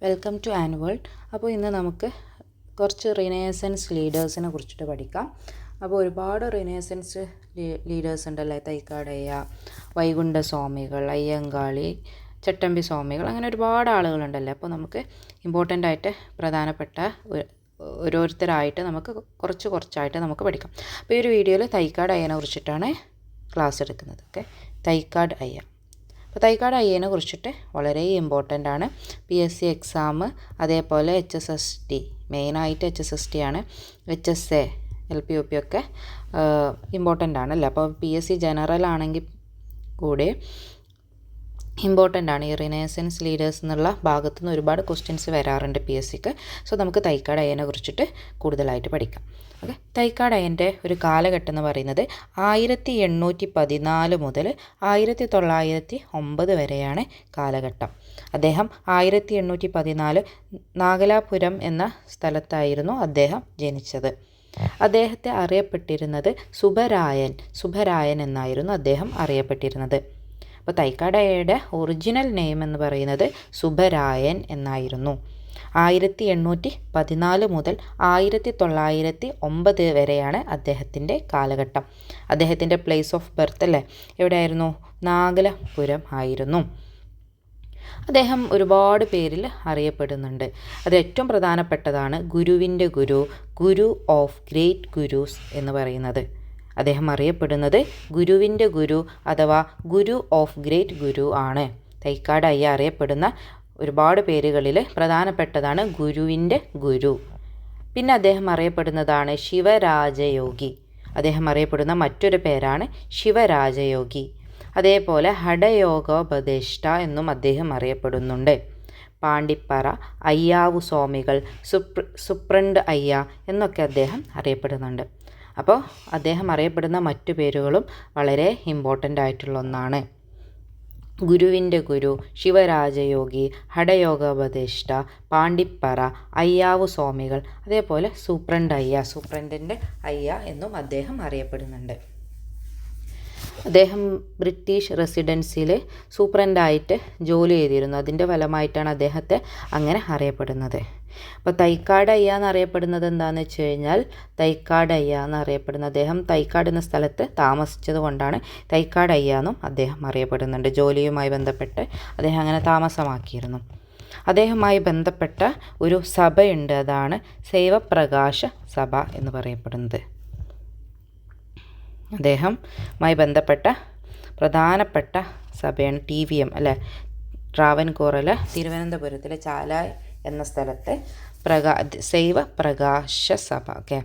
Welcome to annual. അപ്പോൾ ഇന്ന് നമുക്ക് കുറച്ച് റിനേസൻസ് ലീഡേഴ്സിനെ കുറിച്ചിട്ട് പഠിക്കാം. അപ്പോൾ ഒരുപാട് റിനേസൻസ് ലീഡേഴ്സ് ഉണ്ടല്ലേ, തൈക്കാടയ്യ, വൈകുണ്ഠ സ്വാമികൾ, അയ്യങ്കാളി, ചട്ടമ്പി സ്വാമികൾ, അങ്ങനെ ഒരുപാട് ആളുകളുണ്ടല്ലേ. അപ്പോൾ നമുക്ക് ഇമ്പോർട്ടൻ്റ് ആയിട്ട് പ്രധാനപ്പെട്ട ഓരോരുത്തരായിട്ട് നമുക്ക് കുറച്ചായിട്ട് നമുക്ക് പഠിക്കാം. അപ്പോൾ ഈ ഒരു വീഡിയോയിൽ തൈക്കാട് അയ്യനെ കുറിച്ചിട്ടാണ് ക്ലാസ് എടുക്കുന്നത്. ഓക്കെ, തൈക്കാട് അയ്യ. അപ്പോൾ തൈക്കാട് അയ്യനെ കുറിച്ചിട്ട് വളരെ ഇമ്പോർട്ടൻ്റ് ആണ്. PSC എക്സാം, അതേപോലെ HSST, മെയിനായിട്ട് HSST ആണ്. HSA, LP UP ഒക്കെ ഇമ്പോർട്ടൻ്റ് ആണല്ലേ. അപ്പോൾ PSC ജനറൽ ആണെങ്കിൽ കൂടി ഇമ്പോർട്ടൻ്റ് ആണ്. ഈ റിനേസൻസ് ലീഡേഴ്സ് എന്നുള്ള ഭാഗത്തു നിന്ന് ഒരുപാട് ക്വസ്റ്റ്യൻസ് വരാറുണ്ട് PSCക്ക്. സോ നമുക്ക് തൈക്കാട് അയ്യനെ കുറിച്ചിട്ട് കൂടുതലായിട്ട് പഠിക്കാം. ഓക്കെ, തൈക്കാട് അയ്യൻ്റെ ഒരു കാലഘട്ടം എന്ന് പറയുന്നത് 1814 മുതൽ 1909 വരെയാണ് കാലഘട്ടം. അദ്ദേഹം 1814 നാഗലാപുരം എന്ന സ്ഥലത്തായിരുന്നു അദ്ദേഹം ജനിച്ചത്. അദ്ദേഹത്തെ അറിയപ്പെട്ടിരുന്നത് സുബരായൻ എന്നായിരുന്നു അദ്ദേഹം അറിയപ്പെട്ടിരുന്നത്. അപ്പോൾ തൈക്കാട് അയ്യയുടെ ഒറിജിനൽ നെയിം എന്ന് പറയുന്നത് സുബരായൻ എന്നായിരുന്നു. 1814 മുതൽ 1909 വരെയാണ് അദ്ദേഹത്തിൻ്റെ കാലഘട്ടം. അദ്ദേഹത്തിൻ്റെ പ്ലേസ് ഓഫ് ബർത്ത് അല്ലേ, എവിടെയായിരുന്നു? നാഗലാപുരം ആയിരുന്നു. അദ്ദേഹം ഒരുപാട് പേരിൽ അറിയപ്പെടുന്നുണ്ട്. അത് ഏറ്റവും പ്രധാനപ്പെട്ടതാണ് ഗുരുവിൻ്റെ ഗുരു ഓഫ് ഗ്രേറ്റ് ഗുരുസ് എന്ന് പറയുന്നത്. അദ്ദേഹം അറിയപ്പെടുന്നത് ഗുരുവിൻ്റെ ഗുരു അഥവാ ഗുരു ഓഫ് ഗ്രേറ്റ് ഗുരു ആണ്. തൈക്കാട് അയ്യ അറിയപ്പെടുന്ന ഒരുപാട് പേരുകളിൽ പ്രധാനപ്പെട്ടതാണ് ഗുരുവിൻ്റെ ഗുരു. പിന്നെ അദ്ദേഹം അറിയപ്പെടുന്നതാണ് ശിവരാജയോഗി. അദ്ദേഹം അറിയപ്പെടുന്ന മറ്റൊരു പേരാണ് ശിവരാജയോഗി. അതേപോലെ ഹഠയോഗോപദേഷ്ട എന്നും അദ്ദേഹം അറിയപ്പെടുന്നുണ്ട്. പാണ്ടിപ്പറ, അയ്യാവു സ്വാമികൾ, സുപ്രണ്ട് അയ്യ എന്നൊക്കെ അദ്ദേഹം അറിയപ്പെടുന്നുണ്ട്. അപ്പോൾ അദ്ദേഹം അറിയപ്പെടുന്ന മറ്റു പേരുകളും വളരെ ഇമ്പോർട്ടൻ്റ് ആയിട്ടുള്ള ഒന്നാണ്. ഗുരുവിൻ്റെ ഗുരു, ശിവരാജയോഗി, ഹഠയോഗോപദേഷ്ട, പാണ്ടിപ്പറ, അയ്യാവു സ്വാമികൾ, അതേപോലെ സൂപ്രണ്ടിൻ്റെ അയ്യ എന്നും അദ്ദേഹം അറിയപ്പെടുന്നുണ്ട്. അദ്ദേഹം ബ്രിട്ടീഷ് റെസിഡൻസിയിൽ സൂപ്രണ്ടായിട്ട് ജോലി ചെയ്തിരുന്നു. അതിൻ്റെ ഫലമായിട്ടാണ് അദ്ദേഹത്തെ അങ്ങനെ അറിയപ്പെടുന്നത്. അപ്പോൾ തൈക്കാട് അയ്യ എന്നറിയപ്പെടുന്നത് എന്താണെന്ന് വെച്ച് കഴിഞ്ഞാൽ, തൈക്കാട് അയ്യ എന്നറിയപ്പെടുന്ന അദ്ദേഹം തൈക്കാട് എന്ന സ്ഥലത്ത് താമസിച്ചത് കൊണ്ടാണ് തൈക്കാട് അയ്യ എന്നും അദ്ദേഹം അറിയപ്പെടുന്നുണ്ട്. ജോലിയുമായി ബന്ധപ്പെട്ട് അദ്ദേഹം അങ്ങനെ താമസമാക്കിയിരുന്നു. അദ്ദേഹവുമായി ബന്ധപ്പെട്ട ഒരു സഭയുണ്ട്, അതാണ് ശൈവപ്രകാശ സഭ എന്ന് പറയപ്പെടുന്നത്. അദ്ദേഹവുമായി ബന്ധപ്പെട്ട പ്രധാനപ്പെട്ട സഭയാണ് TVM അല്ലേ, ട്രാവൻകൂറിലെ തിരുവനന്തപുരത്തിലെ ചാലായ് എന്ന സ്ഥലത്തെ ശൈവപ്രകാശ സഭ. ഓക്കെ,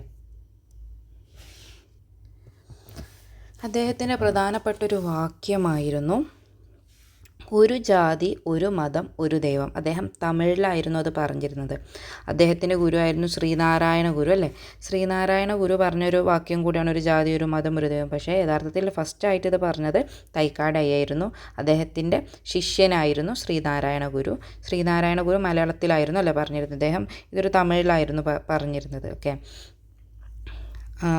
അദ്ദേഹത്തിൻ്റെ പ്രധാനപ്പെട്ടൊരു വാക്യമായിരുന്നു ഒരു ജാതി, ഒരു മതം, ഒരു ദൈവം. അദ്ദേഹം തമിഴിലായിരുന്നു അത് പറഞ്ഞിരുന്നത്. അദ്ദേഹത്തിൻ്റെ ഗുരുവായിരുന്നു ശ്രീനാരായണ ഗുരു അല്ലേ. ശ്രീനാരായണ ഗുരു പറഞ്ഞൊരു വാക്യം കൂടിയാണ് ഒരു ജാതി, ഒരു മതം, ഒരു ദൈവം. പക്ഷേ യഥാർത്ഥത്തിൽ ഫസ്റ്റായിട്ട് ഇത് പറഞ്ഞത് തൈക്കാട് അയ്യായിരുന്നു. അദ്ദേഹത്തിൻ്റെ ശിഷ്യനായിരുന്നു ശ്രീനാരായണ ഗുരു. ശ്രീനാരായണ ഗുരു മലയാളത്തിലായിരുന്നു അല്ലേ പറഞ്ഞിരുന്നത്. അദ്ദേഹം ഇതൊരു തമിഴിലായിരുന്നു പറഞ്ഞിരുന്നത്. ഓക്കെ,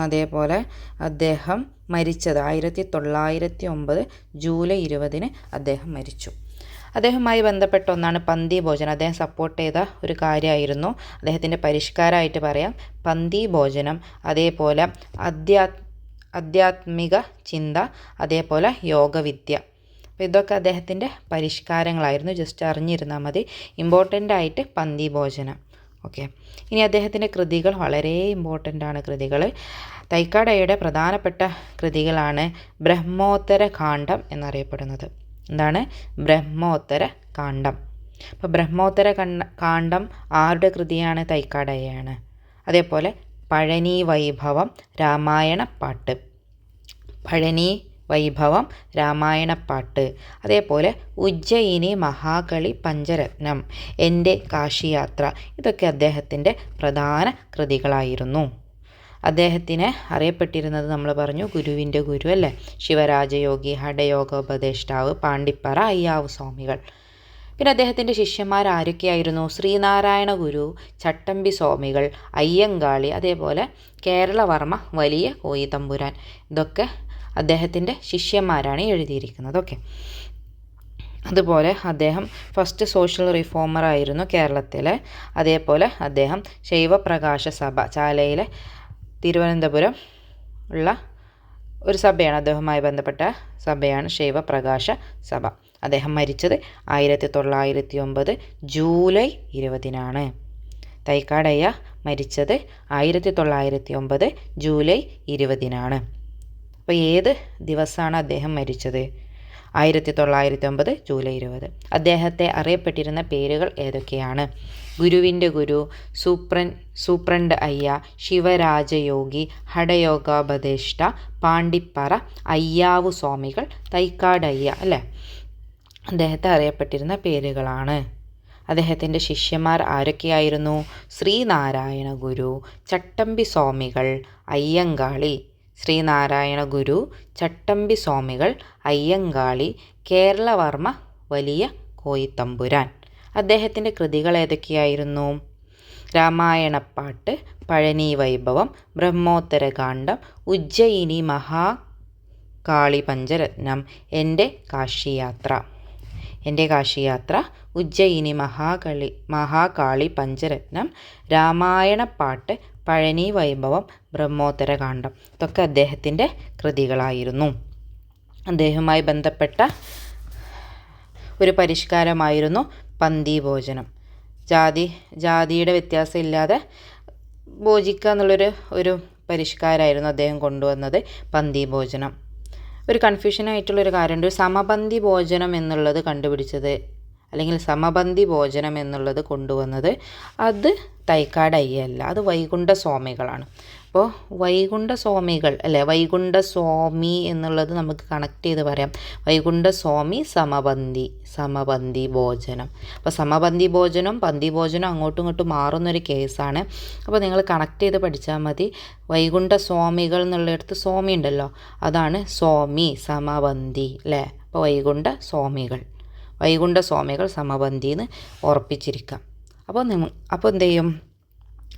അതേപോലെ അദ്ദേഹം മരിച്ചത് 1909 ജൂലൈ 20 അദ്ദേഹം മരിച്ചു. അദ്ദേഹവുമായി ബന്ധപ്പെട്ട ഒന്നാണ് പന്തി ഭോജനം. അദ്ദേഹം സപ്പോർട്ട് ചെയ്ത ഒരു കാര്യമായിരുന്നു, അദ്ദേഹത്തിൻ്റെ പരിഷ്കാരമായിട്ട് പറയാം, പന്തി ഭോജനം. അതേപോലെ ആധ്യാത്മിക ചിന്ത, അതേപോലെ യോഗവിദ്യ. അപ്പോൾ ഇതൊക്കെ അദ്ദേഹത്തിൻ്റെ പരിഷ്കാരങ്ങളായിരുന്നു. ജസ്റ്റ് അറിഞ്ഞിരുന്നാൽ മതി. ഇമ്പോർട്ടൻ്റ് ആയിട്ട് പന്തി ഭോജനം. ഓക്കെ, ഇനി അദ്ദേഹത്തിൻ്റെ കൃതികൾ വളരെ ഇമ്പോർട്ടൻ്റ് ആണ്. കൃതികൾ തൈക്കാട് അയ്യയുടെ പ്രധാനപ്പെട്ട കൃതികളാണ് ബ്രഹ്മോത്തര കാണ്ഡം എന്നറിയപ്പെടുന്നത്. എന്താണ് ബ്രഹ്മോത്തര കാണ്ഡം? അപ്പോൾ ബ്രഹ്മോത്തര കാണ്ഡം ആരുടെ കൃതിയാണ്? തൈക്കാട് അയ്യയാണ്. അതേപോലെ പഴനി വൈഭവം, രാമായണപ്പാട്ട്, പഴനി വൈഭവം, രാമായണപ്പാട്ട്. അതേപോലെ ഉജ്ജയിനി മഹാകളി പഞ്ചരത്നം, എൻ്റെ കാശിയാത്ര. ഇതൊക്കെ അദ്ദേഹത്തിൻ്റെ പ്രധാന കൃതികളായിരുന്നു. അദ്ദേഹത്തിന് അറിയപ്പെട്ടിരുന്നത് നമ്മൾ പറഞ്ഞു ഗുരുവിൻ്റെ ഗുരു അല്ലേ, ശിവരാജയോഗി, ഹഠയോഗോപദേഷ്ടാവ്, പാണ്ടിപ്പറ, അയ്യാവു സ്വാമികൾ. പിന്നെ അദ്ദേഹത്തിൻ്റെ ശിഷ്യന്മാർ ആരൊക്കെയായിരുന്നു? ശ്രീനാരായണ ഗുരു, ചട്ടമ്പി സ്വാമികൾ, അയ്യങ്കാളി, അതേപോലെ കേരളവർമ്മ വലിയ കോയിത്തമ്പുരാൻ. ഇതൊക്കെ അദ്ദേഹത്തിൻ്റെ ശിഷ്യന്മാരാണ് എഴുതിയിരിക്കുന്നത്. ഓക്കെ, അതുപോലെ അദ്ദേഹം ഫസ്റ്റ് സോഷ്യൽ റിഫോമറായിരുന്നു കേരളത്തിലെ. അതേപോലെ അദ്ദേഹം ശൈവപ്രകാശ സഭ ചാലയിലെ തിരുവനന്തപുരം ഉള്ള ഒരു സഭയാണ്, അദ്ദേഹവുമായി ബന്ധപ്പെട്ട സഭയാണ് ശൈവപ്രകാശ സഭ. അദ്ദേഹം മരിച്ചത് 1909 ജൂലൈ 20 തൈക്കാടയ്യ മരിച്ചത് 1909 ജൂലൈ 20 അപ്പോൾ ഏത് ദിവസമാണ് അദ്ദേഹം മരിച്ചത്? 1909 ജൂലൈ 20. അദ്ദേഹത്തെ അറിയപ്പെട്ടിരുന്ന പേരുകൾ ഏതൊക്കെയാണ്? ഗുരുവിൻ്റെ ഗുരു, സൂപ്രണ്ട് അയ്യ, ശിവരാജയോഗി, ഹഠയോഗോപദേഷ്ട, പാണ്ടിപ്പറ, അയ്യാവു സ്വാമികൾ, തൈക്കാടയ്യ അല്ലേ? അദ്ദേഹത്തെ അറിയപ്പെട്ടിരുന്ന പേരുകളാണ്. അദ്ദേഹത്തിൻ്റെ ശിഷ്യന്മാർ ആരൊക്കെയായിരുന്നു? ശ്രീനാരായണ ഗുരു, ചട്ടമ്പി സ്വാമികൾ, അയ്യങ്കാളി. ശ്രീനാരായണ ഗുരു, ചട്ടമ്പി സ്വാമികൾ, അയ്യങ്കാളി, കേരളവർമ്മ വലിയ കോയിത്തമ്പുരാൻ. അദ്ദേഹത്തിൻ്റെ കൃതികൾ ഏതൊക്കെയായിരുന്നു? രാമായണപ്പാട്ട്, പഴനി വൈഭവം, ബ്രഹ്മോത്തരകാണ്ഡം, ഉജ്ജയിനി മഹാകാളി പഞ്ചരത്നം, എൻ്റെ കാശിയാത്ര. എൻ്റെ കാശിയാത്ര, ഉജ്ജയിനി മഹാകാളി പഞ്ചരത്നം, രാമായണപ്പാട്ട്, പഴനി വൈഭവം, ബ്രഹ്മോത്തരകാണ്ഡം. ഇതൊക്കെ അദ്ദേഹത്തിൻ്റെ കൃതികളായിരുന്നു. അദ്ദേഹവുമായി ബന്ധപ്പെട്ട ഒരു പരിഷ്കാരമായിരുന്നു പന്തിഭോജനം. ജാതിയുടെ വ്യത്യാസം ഇല്ലാതെ ഭോജിക്കുക എന്നുള്ളൊരു പരിഷ്കാരമായിരുന്നു അദ്ദേഹം കൊണ്ടുവന്നത്, പന്തിഭോജനം. ഒരു കൺഫ്യൂഷനായിട്ടുള്ളൊരു കാര്യമുണ്ട്. ഒരു സമപന്തി ഭോജനം എന്നുള്ളത് കണ്ടുപിടിച്ചത് അല്ലെങ്കിൽ സമപന്തി ഭോജനം എന്നുള്ളത് കൊണ്ടുവന്നത് അത് തൈക്കാടയ്യല്ല, അത് വൈകുണ്ഠ സ്വാമികളാണ്. അപ്പോൾ വൈകുണ്ഠ സ്വാമികൾ അല്ലേ, വൈകുണ്ഠ സ്വാമി എന്നുള്ളത് നമുക്ക് കണക്ട് ചെയ്ത് പറയാം. വൈകുണ്ഠ സ്വാമി സമപന്തി ഭോജനം. അപ്പോൾ സമപന്തി ഭോജനം പന്തി ഭോജനം അങ്ങോട്ടും ഇങ്ങോട്ടും മാറുന്നൊരു കേസാണ്. അപ്പോൾ നിങ്ങൾ കണക്ട് ചെയ്ത് പഠിച്ചാൽ മതി. വൈകുണ്ഠ സ്വാമികൾ എന്നുള്ളിടത്ത് സ്വാമി ഉണ്ടല്ലോ, അതാണ് സ്വാമി സമപന്തി അല്ലേ. അപ്പോൾ വൈകുണ്ഠ സ്വാമികൾ സമപന്തി എന്ന് ഉറപ്പിച്ചിരിക്കാം. അപ്പോൾ എന്ത് ചെയ്യും,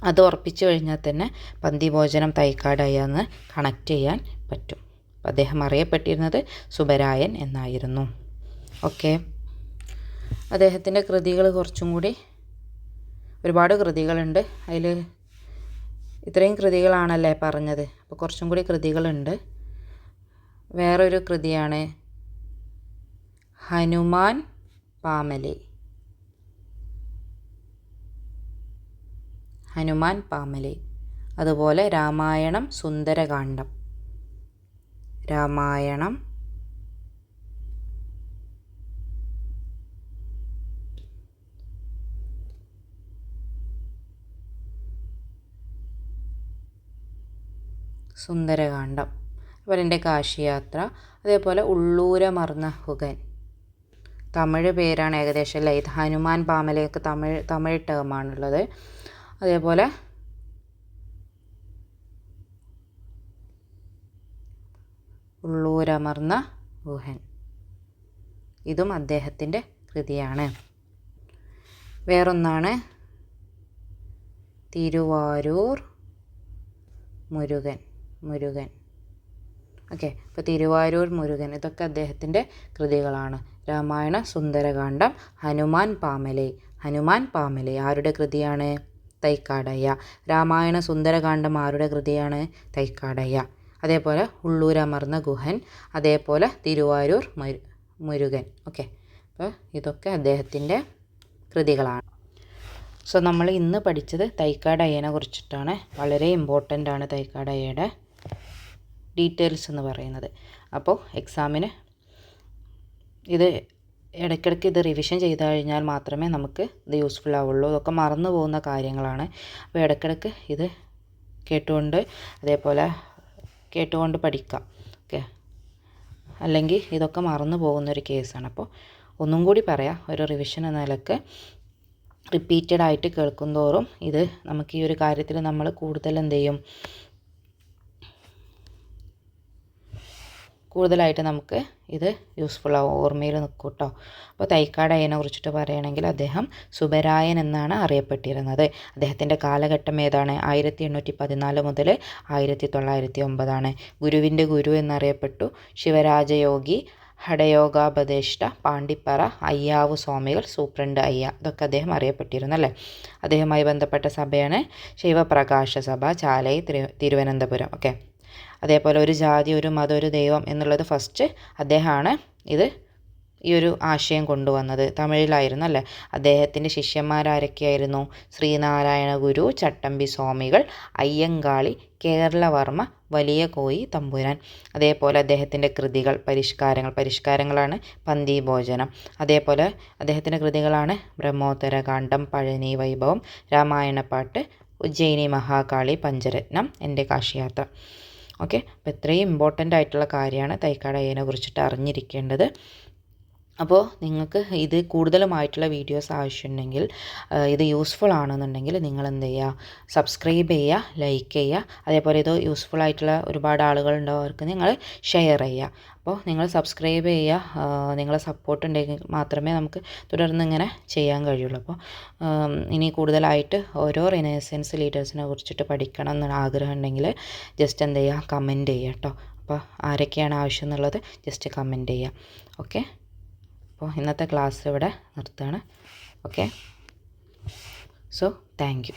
അത് ഉറപ്പിച്ചു കഴിഞ്ഞാൽ തന്നെ പന്തിഭോജനം തൈക്കാടയ്യ എന്ന് കണക്ട് ചെയ്യാൻ പറ്റും. അദ്ദേഹം അറിയപ്പെട്ടിരുന്നത് സുബരായൻ എന്നായിരുന്നു. ഓക്കെ, അദ്ദേഹത്തിൻ്റെ കൃതികൾ കുറച്ചും കൂടി ഒരുപാട് കൃതികളുണ്ട്. അതിൽ ഇത്രയും കൃതികളാണല്ലേ പറഞ്ഞത്, അപ്പോൾ കുറച്ചും കൂടി കൃതികളുണ്ട്. വേറൊരു കൃതിയാണ് ഹനുമാൻ പാമലൈ. അതുപോലെ രാമായണം സുന്ദരകാണ്ഡം, അതുപോലെ എൻ്റെ കാശിയാത്ര, അതേപോലെ ഉള്ളൂരമർന്ന ഹുകൻ. തമിഴ് പേരാണ് ഏകദേശം അല്ലേ. ഇത് ഹനുമാൻ പാമലയൊക്കെ തമിഴ് ടേമാണുള്ളത്. അതേപോലെ ഉള്ളൂരമർന്ന ഗുഹൻ, ഇതും അദ്ദേഹത്തിൻ്റെ കൃതിയാണ്. വേറൊന്നാണ് തിരുവാരൂർ മുരുകൻ. ഓക്കെ, ഇപ്പോൾ തിരുവാരൂർ മുരുകൻ ഇതൊക്കെ അദ്ദേഹത്തിൻ്റെ കൃതികളാണ്. രാമായണ സുന്ദരകാണ്ഡം, ഹനുമാൻ പാമലൈ ആരുടെ കൃതിയാണ്? തൈക്കാടയ്യ. രാമായണ സുന്ദരകാണ്ഡം ആരുടെ കൃതിയാണ്? തൈക്കാടയ്യ. അതേപോലെ ഉള്ളൂരമർന്ന ഗുഹൻ, അതേപോലെ തിരുവാരൂർ മുരുകൻ. ഓക്കെ, അപ്പോൾ ഇതൊക്കെ അദ്ദേഹത്തിൻ്റെ കൃതികളാണ്. സോ നമ്മൾ ഇന്ന് പഠിച്ചത് തൈക്കാടയ്യനെ കുറിച്ചിട്ടാണ്. വളരെ ഇമ്പോർട്ടൻ്റ് ആണ് തൈക്കാടയ്യയുടെ ഡീറ്റെയിൽസ് എന്ന് പറയുന്നത്. അപ്പോൾ എക്സാമിന് ഇത് ഇടയ്ക്കിടയ്ക്ക് ഇത് റിവിഷൻ ചെയ്ത് കഴിഞ്ഞാൽ മാത്രമേ നമുക്ക് ഇത് യൂസ്ഫുൾ ആവുള്ളൂ. ഇതൊക്കെ മറന്നു പോകുന്ന കാര്യങ്ങളാണ്. അപ്പോൾ ഇടയ്ക്കിടയ്ക്ക് ഇത് കേട്ടുകൊണ്ട് പഠിക്കാം. ഓക്കെ, അല്ലെങ്കിൽ ഇതൊക്കെ മറന്നു പോകുന്നൊരു കേസാണ്. അപ്പോൾ ഒന്നും കൂടി പറയാം, ഒരു റിവിഷൻ എന്ന നിലക്ക് റിപ്പീറ്റഡ് ആയിട്ട് കേൾക്കുന്തോറും ഇത് നമുക്ക് ഈ ഒരു കാര്യത്തിൽ നമ്മൾ കൂടുതൽ എന്ത് ചെയ്യും, കൂടുതലായിട്ട് നമുക്ക് ഇത് യൂസ്ഫുൾ ആവും, ഓർമ്മയിൽ നിൽക്കും കേട്ടോ. അപ്പോൾ തൈക്കാടയ്യനെ കുറിച്ചിട്ട് പറയുകയാണെങ്കിൽ അദ്ദേഹം സുബരായൻ എന്നാണ് അറിയപ്പെട്ടിരുന്നത്. അദ്ദേഹത്തിൻ്റെ കാലഘട്ടം ഏതാണ്? 1814 മുതൽ 1909 ആണ്. ഗുരുവിൻ്റെ ഗുരു എന്നറിയപ്പെട്ടു. ശിവരാജയോഗി, ഹഠയോഗോപദേഷ്ട പാണ്ടിപ്പറ അയ്യാവു സ്വാമികൾ സൂപ്രണ്ട് അയ്യ, ഇതൊക്കെ അദ്ദേഹം അറിയപ്പെട്ടിരുന്നു അല്ലേ. അദ്ദേഹവുമായി ബന്ധപ്പെട്ട സഭയാണ് ശൈവപ്രകാശ സഭ, ചാലൈ, തിരുവനന്തപുരം. ഓക്കെ. അതേപോലെ ഒരു ജാതി, ഒരു മതം, ഒരു ദൈവം എന്നുള്ളത് ഫസ്റ്റ് അദ്ദേഹമാണ് ഈ ഒരു ആശയം കൊണ്ടുവന്നത്. തമിഴിലായിരുന്നു അല്ലേ. അദ്ദേഹത്തിൻ്റെ ശിഷ്യന്മാരാരൊക്കെയായിരുന്നു? ശ്രീനാരായണ ഗുരു, ചട്ടമ്പി സ്വാമികൾ, അയ്യങ്കാളി, കേരളവർമ്മ, വലിയ കോയി തമ്പുരാൻ. അതേപോലെ അദ്ദേഹത്തിൻ്റെ കൃതികൾ, പരിഷ്കാരങ്ങളാണ് പന്തി ഭോജനം. അതേപോലെ അദ്ദേഹത്തിൻ്റെ കൃതികളാണ് ബ്രഹ്മോത്തരകാണ്ഡം, പഴനി വൈഭവം, രാമായണപ്പാട്ട്, ഉജ്ജയിനി മഹാകാളി, പഞ്ചരത്നം, എൻ്റെ കാശിയാത്ര. ഓക്കെ. അപ്പോൾ ഇത്രയും ഇമ്പോർട്ടൻ്റ് ആയിട്ടുള്ള കാര്യമാണ് തൈക്കാട് അയ്യനെ കുറിച്ചിട്ട് അറിഞ്ഞിരിക്കേണ്ടത്. അപ്പോൾ നിങ്ങൾക്ക് ഇത് കൂടുതലുമായിട്ടുള്ള വീഡിയോസ് ആവശ്യമുണ്ടെങ്കിൽ, ഇത് യൂസ്ഫുൾ ആണെന്നുണ്ടെങ്കിൽ നിങ്ങൾ എന്ത് ചെയ്യുക, സബ്സ്ക്രൈബ് ചെയ്യുക, ലൈക്ക് ചെയ്യുക. അതേപോലെ ഇത് യൂസ്ഫുൾ ആയിട്ടുള്ള ഒരുപാട് ആളുകളുണ്ടാവും, അവർക്ക് നിങ്ങൾ ഷെയർ ചെയ്യുക. അപ്പോൾ നിങ്ങൾ സബ്സ്ക്രൈബ് ചെയ്യുക. നിങ്ങളെ സപ്പോർട്ട് ഉണ്ടെങ്കിൽ മാത്രമേ നമുക്ക് തുടർന്ന് ഇങ്ങനെ ചെയ്യാൻ കഴിയുള്ളൂ. അപ്പോൾ ഇനി കൂടുതലായിട്ട് ഓരോ റിനൈസൻസ് ലീഡേഴ്സിനെ കുറിച്ചിട്ട് പഠിക്കണം എന്ന് ആഗ്രഹം ഉണ്ടെങ്കിൽ ജസ്റ്റ് എന്ത് ചെയ്യുക, കമൻറ്റ് ചെയ്യുക കേട്ടോ. അപ്പോൾ ആരൊക്കെയാണ് ആവശ്യം എന്നുള്ളത് ജസ്റ്റ് കമൻറ്റ് ചെയ്യുക. ഓക്കെ. അപ്പോൾ ഇന്നത്തെ ക്ലാസ് ഇവിടെ നിർത്തുകയാണ്. ഓക്കെ. So thank you.